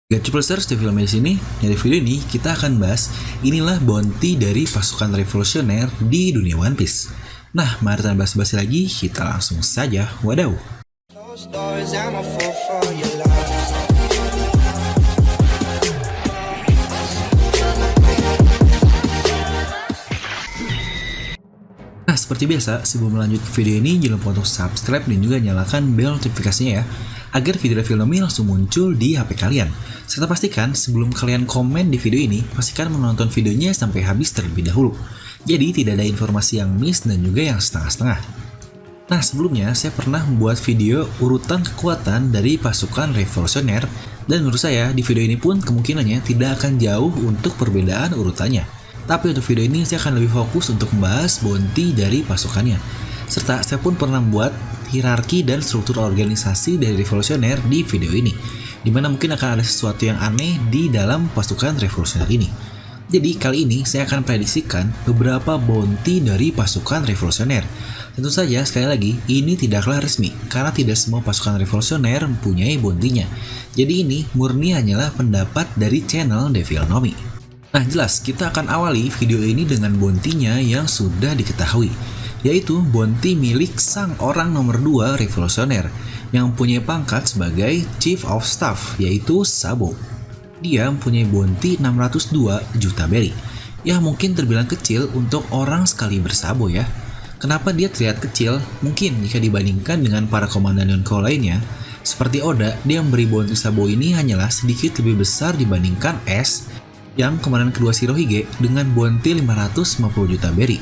Gachuplesers di film di sini. Dari video ini kita akan bahas inilah bounty dari pasukan revolusioner di dunia One Piece. Nah, mari tanpa basa-basi lagi, kita langsung saja wadaw. Nah, seperti biasa, sebelum lanjut ke video ini, jangan lupa untuk subscribe dan juga nyalakan bel notifikasinya ya, agar video review Nomi langsung muncul di HP kalian. Serta pastikan sebelum kalian komen di video ini, pastikan menonton videonya sampai habis terlebih dahulu. Jadi tidak ada informasi yang miss dan juga yang setengah-setengah. Nah, sebelumnya saya pernah membuat video urutan kekuatan dari pasukan revolusioner, dan menurut saya di video ini pun kemungkinannya tidak akan jauh untuk perbedaan urutannya. Tapi untuk video ini saya akan lebih fokus untuk membahas bounty dari pasukannya. Serta saya pun pernah membuat hierarki dan struktur organisasi dari revolusioner di video ini, dimana mungkin akan ada sesuatu yang aneh di dalam pasukan revolusioner ini. Jadi kali ini saya akan prediksikan beberapa bounty dari pasukan revolusioner. Tentu saja sekali lagi ini tidaklah resmi karena tidak semua pasukan revolusioner mempunyai bounty-nya. Jadi ini murni hanyalah pendapat dari channel Devil Nomi. Nah jelas kita akan awali video ini dengan bounty-nya yang sudah diketahui, yaitu bounty milik sang orang nomor 2 revolusioner yang mempunyai pangkat sebagai Chief of Staff, yaitu Sabo. Dia mempunyai bounty 602 juta berry, ya mungkin terbilang kecil untuk orang sekali bersabo ya. Kenapa dia terlihat kecil? Mungkin jika dibandingkan dengan para komandan Yonkou lainnya, seperti Oda, dia memberi bounty Sabo ini hanyalah sedikit lebih besar dibandingkan S, yang komandan kedua Shirohige dengan bounty 550 juta berry,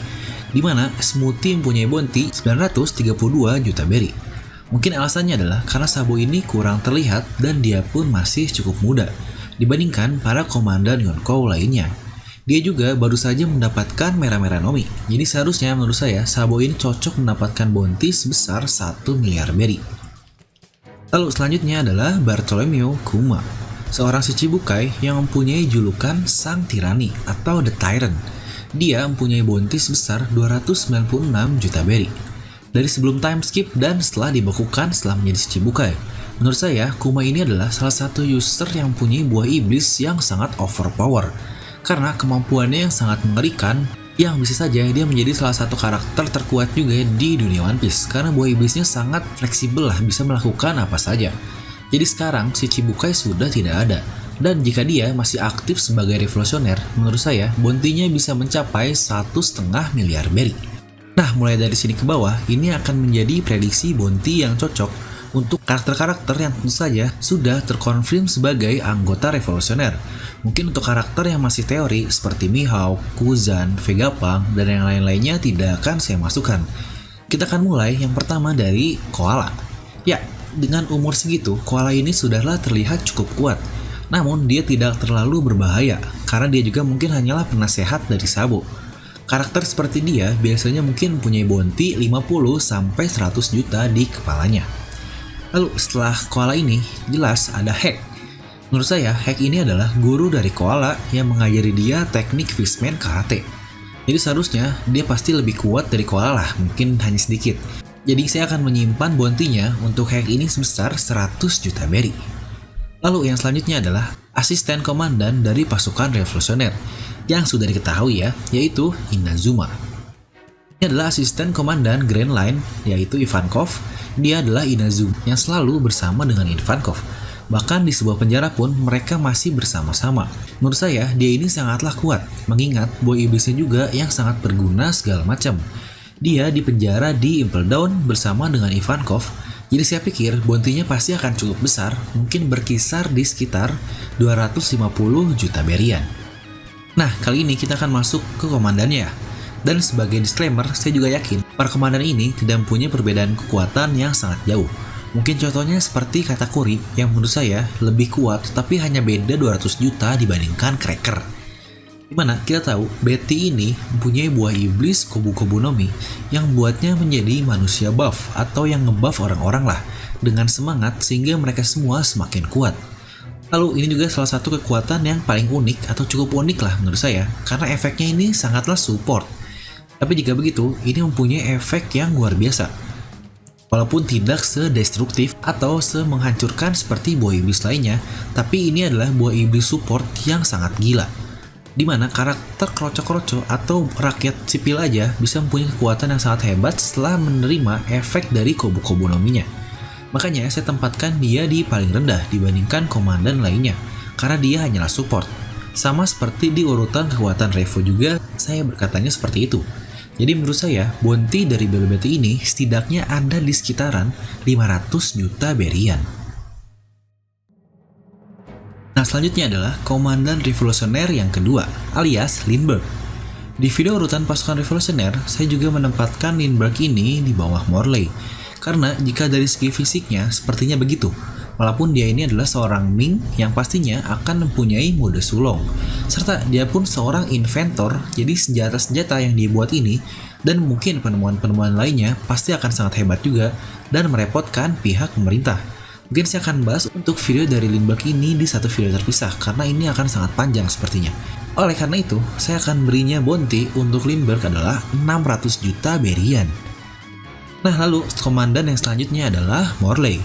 di mana Smoothie mempunyai bounty 932 juta berry. Mungkin alasannya adalah karena Sabo ini kurang terlihat dan dia pun masih cukup muda dibandingkan para komandan Yonkou lainnya. Dia juga baru saja mendapatkan Merah-Merah Nomi, jadi seharusnya menurut saya Sabo ini cocok mendapatkan bounty sebesar 1 miliar berry. Lalu selanjutnya adalah Bartholomew Kuma, seorang Shichibukai yang mempunyai julukan Sang Tirani atau The Tyrant. Dia mempunyai bounty sebesar 296 juta berry dari sebelum time skip dan setelah dibekukan setelah menjadi Shichibukai. Menurut saya, Kuma ini adalah salah satu user yang mempunyai buah iblis yang sangat overpower karena kemampuannya yang sangat mengerikan, yang bisa saja dia menjadi salah satu karakter terkuat juga di dunia One Piece karena buah iblisnya sangat fleksibel lah, bisa melakukan apa saja. Jadi sekarang Shichibukai sudah tidak ada, dan jika dia masih aktif sebagai revolusioner, menurut saya bounty-nya bisa mencapai 1,5 miliar berry. Nah, mulai dari sini ke bawah, ini akan menjadi prediksi bounty yang cocok untuk karakter-karakter yang tentu saja sudah terkonfirm sebagai anggota revolusioner. Mungkin untuk karakter yang masih teori seperti Mihawk, Kuzan, Vegapunk, dan yang lain-lainnya tidak akan saya masukkan. Kita akan mulai yang pertama dari Koala. Ya, dengan umur segitu, Koala ini sudahlah terlihat cukup kuat. Namun dia tidak terlalu berbahaya karena dia juga mungkin hanyalah penasehat dari Sabo. Karakter seperti dia biasanya mungkin mempunyai bounty 50-100 juta di kepalanya. Lalu setelah Koala ini jelas ada Hack. Menurut saya Hack ini adalah guru dari Koala yang mengajari dia teknik Fishman Karate. Jadi seharusnya dia pasti lebih kuat dari Koala lah, mungkin hanya sedikit. Jadi saya akan menyimpan bounty-nya untuk Hack ini sebesar 100 juta berry. Lalu yang selanjutnya adalah asisten komandan dari pasukan revolusioner yang sudah diketahui ya, yaitu Inazuma. Ini adalah asisten komandan Grand Line, yaitu Ivankov. Dia adalah Inazuma yang selalu bersama dengan Ivankov. Bahkan di sebuah penjara pun mereka masih bersama-sama. Menurut saya dia ini sangatlah kuat, mengingat buah iblisnya juga yang sangat berguna segala macam. Dia di penjara di Impel Down bersama dengan Ivankov. Jadi saya pikir bounty-nya pasti akan cukup besar, mungkin berkisar di sekitar 250 juta berryan. Nah, kali ini kita akan masuk ke komandannya. Dan sebagai disclaimer, saya juga yakin para komandan ini tidak mempunyai perbedaan kekuatan yang sangat jauh. Mungkin contohnya seperti Katakuri yang menurut saya lebih kuat tapi hanya beda 200 juta dibandingkan Cracker. Dimana kita tahu Betty ini mempunyai buah iblis Kobu-Kobu Nomi yang membuatnya menjadi manusia buff atau yang ngebuff orang-orang lah dengan semangat sehingga mereka semua semakin kuat. Lalu ini juga salah satu kekuatan yang paling unik atau cukup unik lah menurut saya karena efeknya ini sangatlah support. Tapi jika begitu, ini mempunyai efek yang luar biasa. Walaupun tidak sedestruktif atau semenghancurkan seperti buah iblis lainnya, tapi ini adalah buah iblis support yang sangat gila. Dimana karakter kroco-kroco atau rakyat sipil aja bisa mempunyai kekuatan yang sangat hebat setelah menerima efek dari Kobu-Kobu nominya. Makanya saya tempatkan dia di paling rendah dibandingkan komandan lainnya, karena dia hanyalah support. Sama seperti di urutan kekuatan Revo juga, saya berkatanya seperti itu. Jadi menurut saya, bounty dari BLBT ini setidaknya ada di sekitaran 500 juta berian. Nah, selanjutnya adalah Komandan Revolusioner yang kedua, alias Lindbergh. Di video urutan pasukan revolusioner, saya juga menempatkan Lindbergh ini di bawah Morley. Karena jika dari segi fisiknya, sepertinya begitu. Walaupun dia ini adalah seorang Ming yang pastinya akan mempunyai mode sulong. Serta dia pun seorang inventor, jadi senjata-senjata yang dia buat ini, dan mungkin penemuan-penemuan lainnya pasti akan sangat hebat juga, dan merepotkan pihak pemerintah. Mungkin saya akan bahas untuk video dari Lindbergh ini di satu video terpisah, karena ini akan sangat panjang sepertinya. Oleh karena itu, saya akan berinya bounty untuk Lindbergh adalah 600 juta berian. Nah, lalu komandan yang selanjutnya adalah Morley.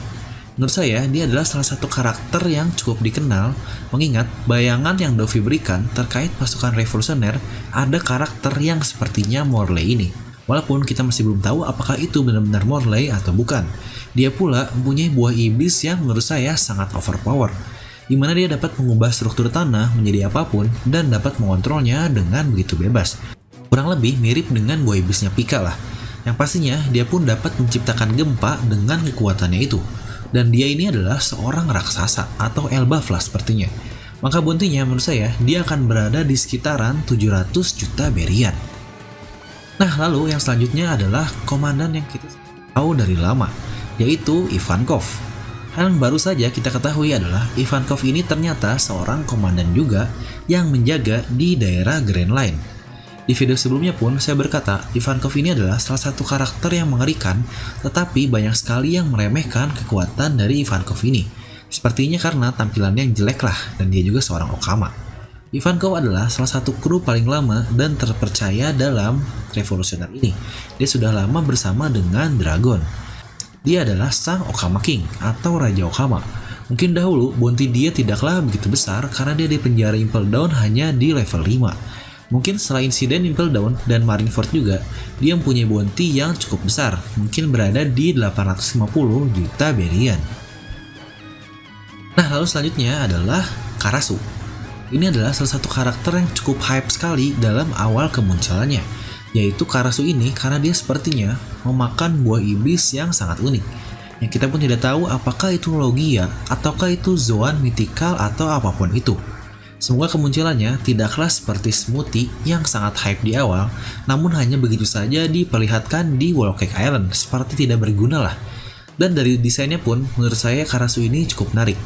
Menurut saya, dia adalah salah satu karakter yang cukup dikenal, mengingat bayangan yang Dovi berikan terkait pasukan revolusioner ada karakter yang sepertinya Morley ini. Walaupun kita masih belum tahu apakah itu benar-benar Morley atau bukan. Dia pula mempunyai buah iblis yang menurut saya sangat overpower, di mana dia dapat mengubah struktur tanah menjadi apapun dan dapat mengontrolnya dengan begitu bebas. Kurang lebih mirip dengan buah iblisnya Pika lah, yang pastinya dia pun dapat menciptakan gempa dengan kekuatannya itu. Dan dia ini adalah seorang raksasa atau Elbaf lah sepertinya. Maka bounty-nya menurut saya dia akan berada di sekitaran 700 juta berian. Nah, lalu yang selanjutnya adalah komandan yang kita tahu dari lama, yaitu Ivankov. Hal yang baru saja kita ketahui adalah Ivankov ini ternyata seorang komandan juga yang menjaga di daerah Grand Line. Di video sebelumnya pun saya berkata Ivankov ini adalah salah satu karakter yang mengerikan, tetapi banyak sekali yang meremehkan kekuatan dari Ivankov ini. Sepertinya karena tampilannya yang jelek lah, dan dia juga seorang Okama. Ivankov adalah salah satu kru paling lama dan terpercaya dalam revolusioner ini. Dia sudah lama bersama dengan Dragon. Dia adalah sang Okama King atau Raja Okama. Mungkin dahulu bounty dia tidaklah begitu besar karena dia di penjara Impel Down hanya di level 5. Mungkin setelah insiden Impel Down dan Marineford juga, dia mempunyai bounty yang cukup besar, mungkin berada di 850 juta berian. Nah, lalu selanjutnya adalah Karasu. Ini adalah salah satu karakter yang cukup hype sekali dalam awal kemunculannya, yaitu Karasu ini karena dia sepertinya memakan buah iblis yang sangat unik. Yang kita pun tidak tahu apakah itu Logia, ataukah itu Zoan Mythical atau apapun itu. Semoga kemunculannya tidaklah seperti Smoothie yang sangat hype di awal, namun hanya begitu saja diperlihatkan di Wall Cake Island, seperti tidak berguna lah. Dan dari desainnya pun, menurut saya Karasu ini cukup menarik.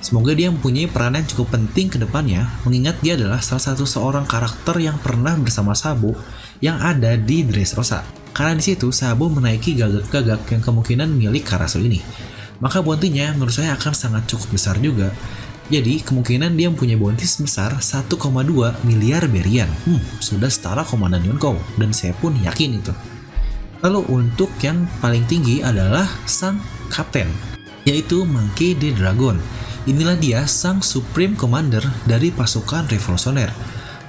Semoga dia mempunyai peran yang cukup penting ke depannya, mengingat dia adalah salah satu seorang karakter yang pernah bersama Sabo yang ada di Dressrosa. Karena di situ Sabo menaiki gagak-gagak yang kemungkinan milik Karasu ini. Maka bounty-nya menurut saya akan sangat cukup besar juga. Jadi kemungkinan dia mempunyai bounty sebesar 1,2 miliar berian. Sudah setara komandan Yonkou, dan saya pun yakin itu. Lalu untuk yang paling tinggi adalah sang kapten, yaitu Monkey D. Dragon. Inilah dia sang Supreme Commander dari pasukan revolusioner.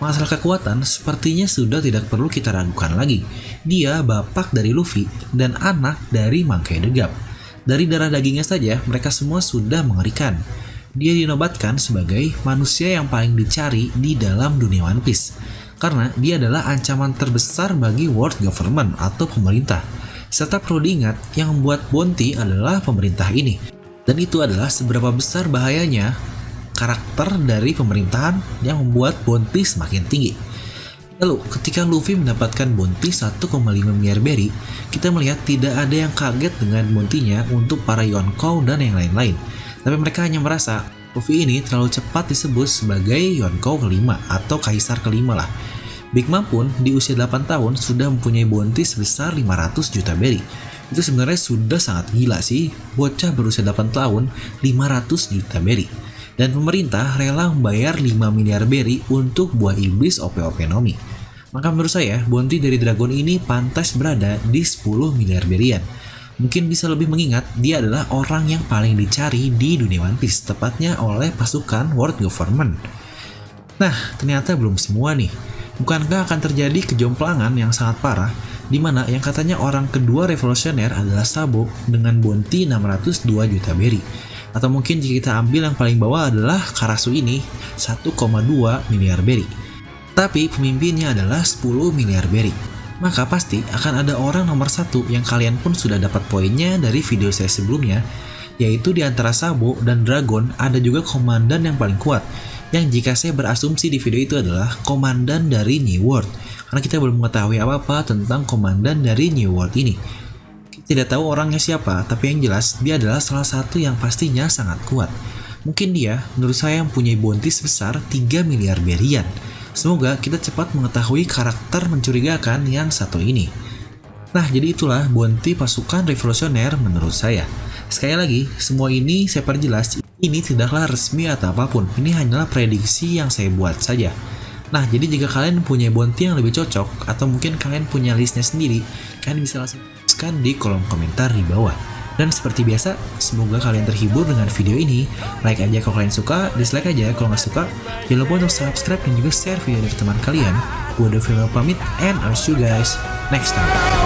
Masalah kekuatan sepertinya sudah tidak perlu kita ragukan lagi. Dia bapak dari Luffy dan anak dari Monkey D. Gap. Dari darah dagingnya saja mereka semua sudah mengerikan. Dia dinobatkan sebagai manusia yang paling dicari di dalam dunia One Piece, karena dia adalah ancaman terbesar bagi world government atau pemerintah. Serta perlu diingat, yang membuat bounty adalah pemerintah ini. Dan itu adalah seberapa besar bahayanya karakter dari pemerintahan yang membuat bounty semakin tinggi. Lalu, ketika Luffy mendapatkan bounty 1,5 miliar berry, kita melihat tidak ada yang kaget dengan bounty-nya untuk para Yonkou dan yang lain-lain. Tapi mereka hanya merasa Luffy ini terlalu cepat disebut sebagai Yonkou kelima atau Kaisar kelima lah. Big Mom pun di usia 8 tahun sudah mempunyai bounty sebesar 500 juta berry. Itu sebenarnya sudah sangat gila sih, bocah berusia 8 tahun 500 juta berry. Dan pemerintah rela membayar 5 miliar berry untuk buah iblis OP-OP Nomi. Maka menurut saya bounty dari Dragon ini pantas berada di 10 miliar berian. Mungkin bisa lebih mengingat dia adalah orang yang paling dicari di dunia One Piece, tepatnya oleh pasukan World Government. Nah, ternyata belum semua nih. Bukankah akan terjadi kejomplangan yang sangat parah, di mana yang katanya orang kedua revolusioner adalah Sabo dengan bounty 602 juta berry. Atau mungkin jika kita ambil yang paling bawah adalah Karasu ini, 1,2 miliar berry. Tapi pemimpinnya adalah 10 miliar berry. Maka pasti akan ada orang nomor satu yang kalian pun sudah dapat poinnya dari video saya sebelumnya, yaitu di antara Sabo dan Dragon ada juga komandan yang paling kuat, yang jika saya berasumsi di video itu adalah komandan dari New World, karena kita belum mengetahui apa-apa tentang komandan dari New World ini. Tidak tahu orangnya siapa, tapi yang jelas dia adalah salah satu yang pastinya sangat kuat. Mungkin dia, menurut saya, mempunyai bounty sebesar 3 miliar berian. Semoga kita cepat mengetahui karakter mencurigakan yang satu ini. Nah, jadi itulah bounty pasukan revolusioner menurut saya. Sekali lagi, semua ini saya perjelas, ini tidaklah resmi atau apapun. Ini hanyalah prediksi yang saya buat saja. Nah, jadi jika kalian punya bounty yang lebih cocok, atau mungkin kalian punya listnya sendiri, kalian bisa langsung tuliskan di kolom komentar di bawah. Dan seperti biasa, semoga kalian terhibur dengan video ini. Like aja kalau kalian suka, dislike aja kalau nggak suka. Jangan lupa untuk subscribe dan juga share video dari teman kalian. Gue udah pamit, and I'll see you guys next time.